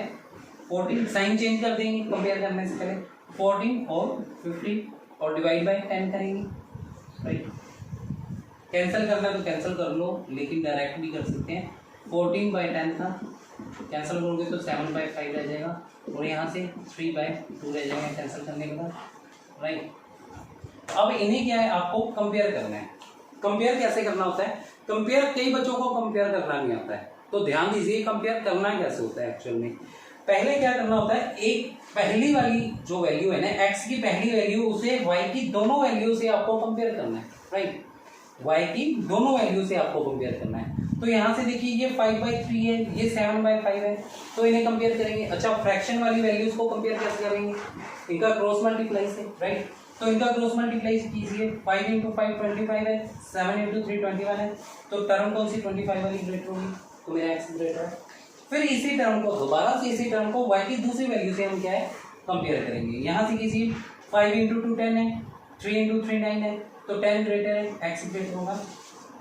14, साइन चेंज कर देंगे कंपेयर करने से पहले, 14 और 15 और डिवाइड बाय 10 करेंगे, राइट। कैंसिल करना तो कैंसिल कर लो, लेकिन डायरेक्ट भी कर सकते हैं। 14/10 था, कैंसिल करोगे तो 7/5 रह जाएगा, और यहाँ से 3/2 रह जाएगा कैंसिल करने के बाद, राइट। अब इन्हें क्या है, आपको कंपेयर करना है। कंपेयर कैसे करना होता है, कंपेयर कई बच्चों को कंपेयर करना नहीं आता है, तो ध्यान दीजिए कंपेयर करना कैसे होता है एक्चुअल में। पहले क्या करना होता है, एक पहली वाली जो वैल्यू है ना, x की पहली वैल्यू, उसे y की दोनों वैल्यू से आपको कंपेयर करना है, राइट। y की दोनों वैल्यू से आपको कंपेयर करना है। तो यहाँ से देखिए ये 5/3 है, ये 7/5 है, तो इन्हें कंपेयर करेंगे। अच्छा, फ्रैक्शन वाली वैल्यूज को कंपेयर कैसे करेंगे, इनका क्रॉस मल्टीप्लाई से, राइट। तो इनका क्रॉस मल्टीप्लाई कीजिए, 5 × 5 25 है, 7 × 3 21 है, तो टर्म कौन सी 25 वाली ग्रेटर होगी, तो मेरा x ग्रेटर है। फिर इसी टर्म को दोबारा से, इसी टर्म को y की दूसरी वैल्यू से हम क्या है कंपेयर करेंगे। यहाँ से कीजिए, 5 × 2 10 है, 3 × 3 9 है, तो 10 ग्रेटर है, x ग्रेटर होगा।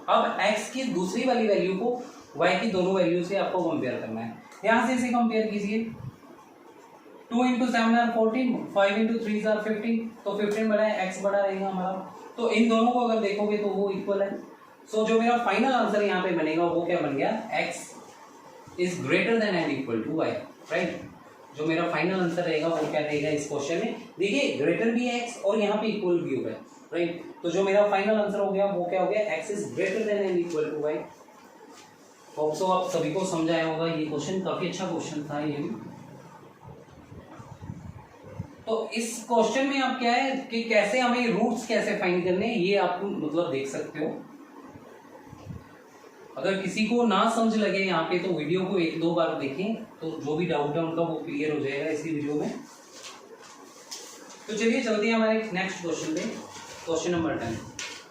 अब x की दूसरी वाली वैल्यू को y की दोनों वैल्यू से आपको कंपेयर करना है। यहाँ से इसे कंपेयर कीजिए, 2 × 7 are 14, 5 × 3 are 15, तो 15 बड़ा है, x बड़ा रहेगा हमारा। तो इन दोनों को अगर देखोगे तो वो इक्वल है। सो जो मेरा फाइनल आंसर यहाँ पे बनेगा वो क्या बन गया, x is greater than and equal to y, right. जो मेरा फाइनल आंसर रहेगा वो क्या रहेगा इस क्वेश्चन में, देखिए ग्रेटर भी है x और यहाँ पे इक्वल भी होगा, राइट। तो जो मेरा फाइनल आंसर हो गया वो क्या हो गया, x is greater than and equal to y। Hope so आप सभी को समझ आया होगा, ये क्वेश्चन काफी अच्छा क्वेश्चन था ये भी। तो इस क्वेश्चन में आप क्या है कि कैसे हमें रूट्स कैसे फाइंड करने, ये आप मतलब देख सकते हो। अगर किसी को ना समझ लगे यहाँ पे तो वीडियो को 1-2 बार देखें, तो जो भी डाउट है उनका वो क्लियर हो जाएगा इसी वीडियो में। तो चलिए चलते हैं हमारे नेक्स्ट क्वेश्चन पे, क्वेश्चन नंबर 10।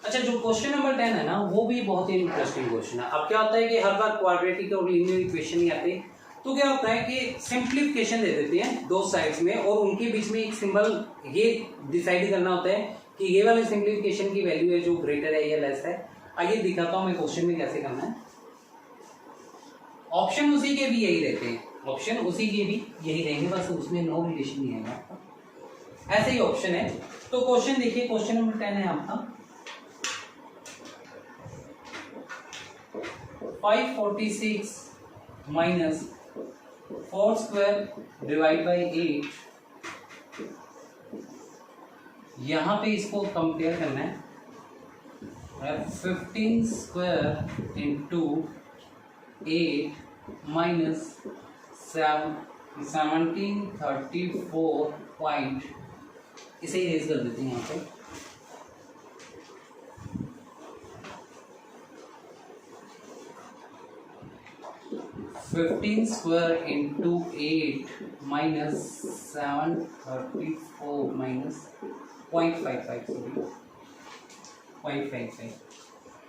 अच्छा, जो क्वेश्चन नंबर 10 है ना, वो भी बहुत ही इंटरेस्टिंग क्वेश्चन है। अब क्या होता है कि हर बार क्वाड्रेटिक और लीनियर इक्वेशन नहीं आते, तो क्या होता है कि सिंप्लीफिकेशन दे देते हैं दो साइड्स में, और उनके बीच में एक सिंबल ये डिसाइड करना होता है कि ये वाले सिंप्लीफिकेशन की वैल्यू है जो ग्रेटर है या लेस है। आइए दिखाता हूं मैं क्वेश्चन में कैसे करना है। ऑप्शन उसी के भी यही रहते हैं, ऑप्शन उसी के भी यही रहेंगे, बस उसमें नो रिलेशन नहीं आएगा, ऐसे ही ऑप्शन है। तो क्वेश्चन देखिए, क्वेश्चन नंबर 10 है आपका 546 माइनस 4 स्क्वायर डिवाइड बाई 8। यहां पे इसको कंपेयर करना है 15 स्क्वायर इंटू 8 माइनस 1734 पॉइंट, इसे इरेज कर देते हैं यहाँ पे। Fifteen square into 8 minus 734 minus 0.55।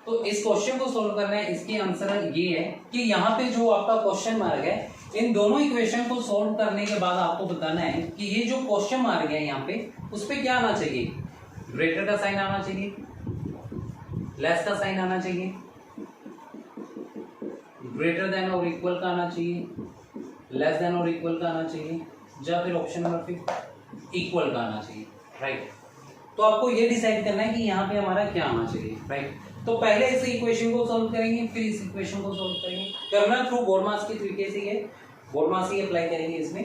तो इस क्वेश्चन को सोल्व करना है। इसकी आंसर ये है कि यहाँ पे जो आपका क्वेश्चन मार्क है, इन दोनों इक्वेशन को सोल्व करने के बाद आपको बताना है कि ये जो क्वेश्चन मार्क है यहाँ पे, उस पे क्या आना चाहिए, ग्रेटर का साइन आना चाहिए, लेस का साइन आना चाहिए, ग्रेटर देन और इक्वल का आना चाहिए, लेस देन और इक्वल का आना चाहिए, या फिर ऑप्शन नंबर 5 इक्वल का आना चाहिए, राइट। तो आपको ये डिसाइड करना है कि यहाँ पे हमारा क्या आना चाहिए, राइट। तो पहले इस इक्वेशन को सॉल्व करेंगे, फिर इस इक्वेशन को सॉल्व करेंगे। करना थ्रू बोर्डमास के तरीके से है, बोर्डमास ही अप्लाई करेंगे इसमें।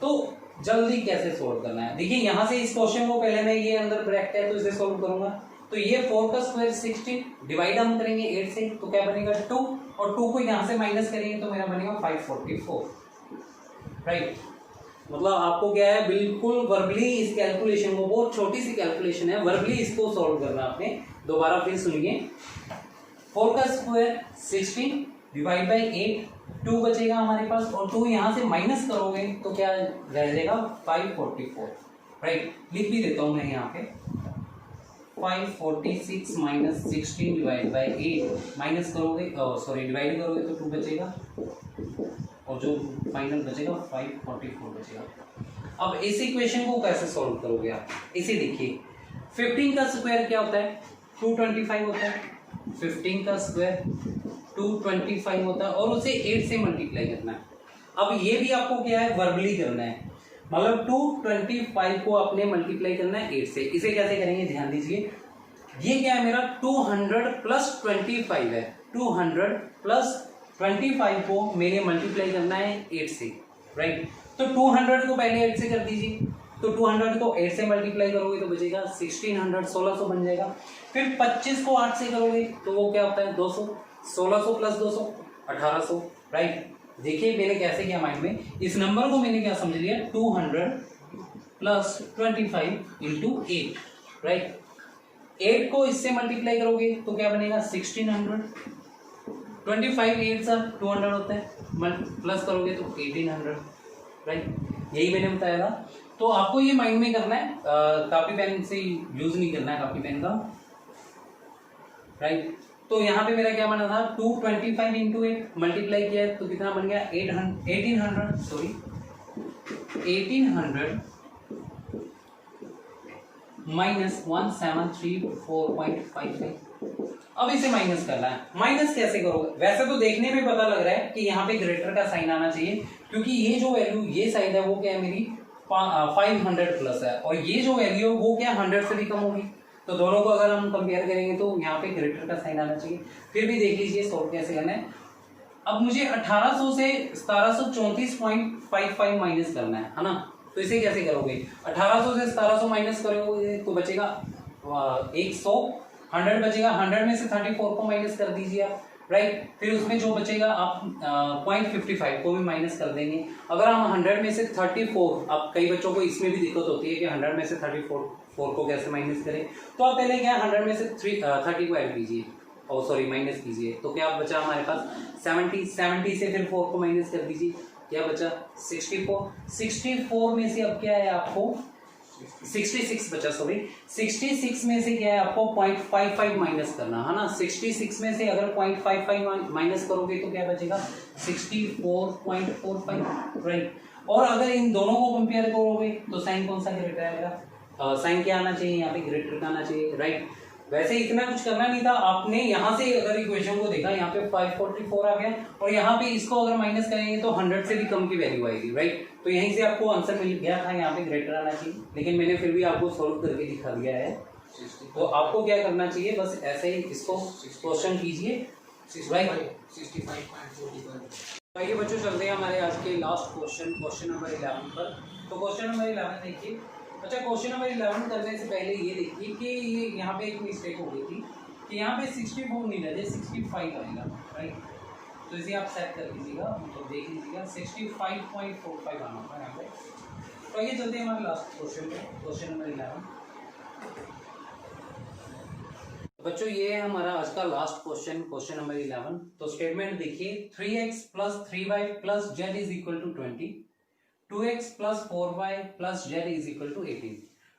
तो जल्दी कैसे सोल्व करना है, देखिए यहाँ से इस क्वेश्चन को पहले मैं ये अंदर ब्रैकेट है तो इसे सोल्व करूंगा। तो ये 4 का स्क्वायर 16 डिवाइड हम करेंगे 8 से, तो क्या बनेगा 2, और 2 को यहाँ से माइनस करेंगे तो मेरा बनेगा 544, राइट। मतलब आपको क्या है, बिल्कुल वर्बली इस कैलकुलेशन को, बहुत छोटी सी कैलकुलेशन है, वर्बली इसको सॉल्व करना आपने। दोबारा फिर सुनिए, 4 का स्क्वायर 16 डिवाइड बाई 8, 2 बचेगा हमारे पास, और 2 यहाँ से माइनस करोगे तो क्या रह जाएगा 544, राइट। लिख भी देता हूँ मैं यहाँ पे 546 माइनस 16 डिवाइड बाई 8, माइनस करोगे सॉरी डिवाइड करोगे तो 2 बचेगा, और जो फाइनल बचेगा 544 बचेगा। अब इस इक्वेशन को कैसे सॉल्व करोगे आप, इसे देखिए। 15 का स्क्वायर क्या होता है, 225 होता है। 15 का स्क्वायर 225 होता है, और उसे 8 से मल्टीप्लाई करना है। अब ये भी आपको क्या है, वर्बली करना है, मतलब 225 को आपने मल्टीप्लाई करना है 8 से। इसे कैसे करेंगे, ध्यान दीजिए। ये क्या है, मेरा 200 प्लस 25 है, 200 प्लस 25 को मेरे मल्टीप्लाई करना है 8 से, राइट। तो 200 को पहले 8 से कर दीजिए, तो 200 को 8 से मल्टीप्लाई करोगे तो बचेगा 1600, 1600 बन जाएगा। फिर 25 को 8 से करोगे तो वो क्या होता है 200, 1600 प्लस 200 1800, राइट। देखिए मैंने कैसे किया माइंड में, इस नंबर को मैंने क्या समझ लिया, 200 प्लस 25 इंटू 8, राइट। 8 को इससे मल्टीप्लाई करोगे तो क्या बनेगा 1600, 25 8 सा 200 होता है, प्लस करोगे तो 1800, राइट। यही मैंने बताया था। तो आपको ये माइंड में करना है, कॉपी पेन से यूज नहीं करना है कॉपी पेन का, राइट। तो यहाँ पे मेरा क्या बना था, 225 इंटू 8 मल्टीप्लाई किया तो कितना बन गया 1800 सॉरी 1800 माइनस 1734.55। अब इसे माइनस करना है। माइनस कैसे करोगे, वैसे तो देखने में पता लग रहा है कि यहाँ पे ग्रेटर का साइन आना चाहिए, क्योंकि ये जो वैल्यू ये साइड है वो क्या है मेरी 500 प्लस है, और ये जो वैल्यू है वो क्या 100 से भी कम होगी। तो दोनों को अगर हम कंपेयर करेंगे तो यहाँ पे ग्रेटर का साइन आना चाहिए। फिर भी देख लीजिए सॉल्व कैसे करना है। अब मुझे 1800 से 1734.55 माइनस करना है ना। तो इसे कैसे करोगे, 1800 से 1700 माइनस करोगे तो बचेगा 100 बचेगा, 100 में से 34 को माइनस कर दीजिए आप, राइट। फिर उसमें जो बचेगा आप 0.55 को भी माइनस कर देंगे। अगर हम 100 में से 34, अब कई बच्चों को इसमें भी दिक्कत होती है कि 100 में से 34 को कैसे माइनस करें, तो आप पहले क्या 100 में से 30 को ऐड कीजिए, और सॉरी माइनस कीजिए तो क्या बचा हमारे पास 70 से फिर 4 को माइनस कर दीजिए, क्या बचा 64 में से अब क्या है आपको 66 बचा, सॉरी 66 में से क्या है आपको 0.55 माइनस करना है ना। 66 में से अगर 0.55 माइनस करोगे तो क्या बचेगा 64.45, राइट। और अगर इन दोनों को कंपेयर करोगे तो साइन कौन सा ग्रेटर आएगा, साइन क्या आना चाहिए यहाँ पे ग्रेटर का आना चाहिए, राइट। वैसे इतना कुछ करना नहीं था, आपने यहाँ से अगर इक्वेशन को देखा यहाँ पे 544 आ गया और यहाँ पे इसको अगर माइनस करेंगे तो 100 से भी कम की वैल्यू आएगी, राइट। तो यहीं से आपको आंसर मिल गया था, यहाँ पे ग्रेटर आना चाहिए, लेकिन मैंने फिर भी आपको सोल्व करके दिखा दिया है। तो आपको क्या करना चाहिए, बस ऐसे ही इसको क्वेश्चन कीजिए, राइट। 65.45। आइए बच्चों चलते हैं हमारे आज के लास्ट क्वेश्चन नंबर 11 पर। तो क्वेश्चन नंबर 11 देखिए। अच्छा, क्वेश्चन नंबर 11 करने से पहले ये देखिए कि ये यहाँ पे एक मिस्टेक हो गई थी कि यहाँ पे 64 नहीं लगे 65 आएगा, राइट। तो इसे आप सेट कर लीजिएगा, मतलब देख लीजिएगा 65.45 आना होगा यहाँ पे। तो ये चलते हैं हमारे लास्ट क्वेश्चन पे, क्वेश्चन नंबर 11। बच्चों ये है हमारा आज का लास्ट क्वेश्चन नंबर 11। तो स्टेटमेंट देखिए 3x + 3y + z = 20, 2x + 4y + z = 18,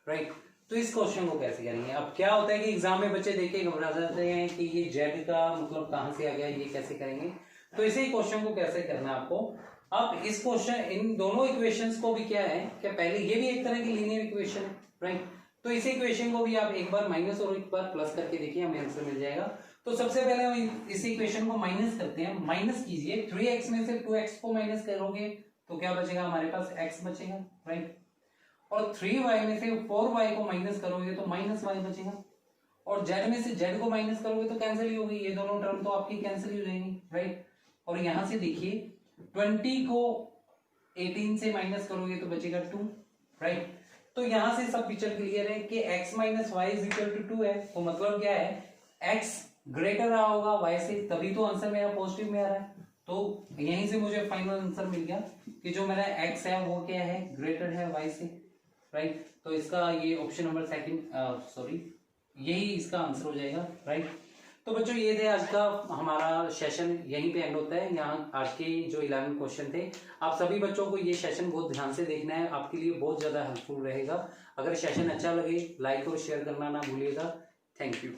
right. तो इस क्वेश्चन को कैसे करेंगे। अब क्या होता है कि एग्जाम में बच्चे देख के घबरा जाते हैं कि ये z का मतलब कहाँ से आ गया, ये कैसे करेंगे। तो इसी क्वेश्चन को कैसे करना है आपको। अब इस क्वेश्चन इन दोनों इक्वेशंस को भी क्या है कि पहले ये भी एक तरह की लीनियर इक्वेशन है, राइट। तो इसी इक्वेशन को भी आप एक बार माइनस और एक बार प्लस करके देखिए, हमें आंसर मिल जाएगा। तो सबसे पहले हम इस इक्वेशन को माइनस करते हैं, माइनस कीजिए 3x में से 2x को माइनस करोगे तो क्या बचेगा हमारे पास x बचेगा, राइट। और 3y में से 4y को माइनस करोगे तो -y बचेगा। और z में से z को माइनस करोगे तो कैंसिल ही होगी, ये दोनों टर्म तो आपकी कैंसिल ही हो जाएंगी, राइट। और यहां से देखिए 20 को 18 से माइनस करोगे तो बचेगा 2, राइट। तो यहां से सब पिक्चर क्लियर है कि x - y = 2 है। तो मतलब क्या है, x ग्रेटर रहा होगा y से, तभी तो आंसर मेरा पॉजिटिव में आ रहा है। तो यहीं से मुझे फाइनल आंसर मिल गया कि जो मेरा x है वो क्या है, ग्रेटर है y से, राइट। तो इसका ये ऑप्शन नंबर सेकंड यही इसका आंसर हो जाएगा, राइट। तो बच्चों ये थे आज का हमारा सेशन, यहीं पे एंड होता है। यहाँ आज के जो 11 क्वेश्चन थे, आप सभी बच्चों को ये सेशन बहुत ध्यान से देखना है, आपके लिए बहुत ज़्यादा हेल्पफुल रहेगा। अगर सेशन अच्छा लगे लाइक और शेयर करना ना भूलिएगा। Thank you.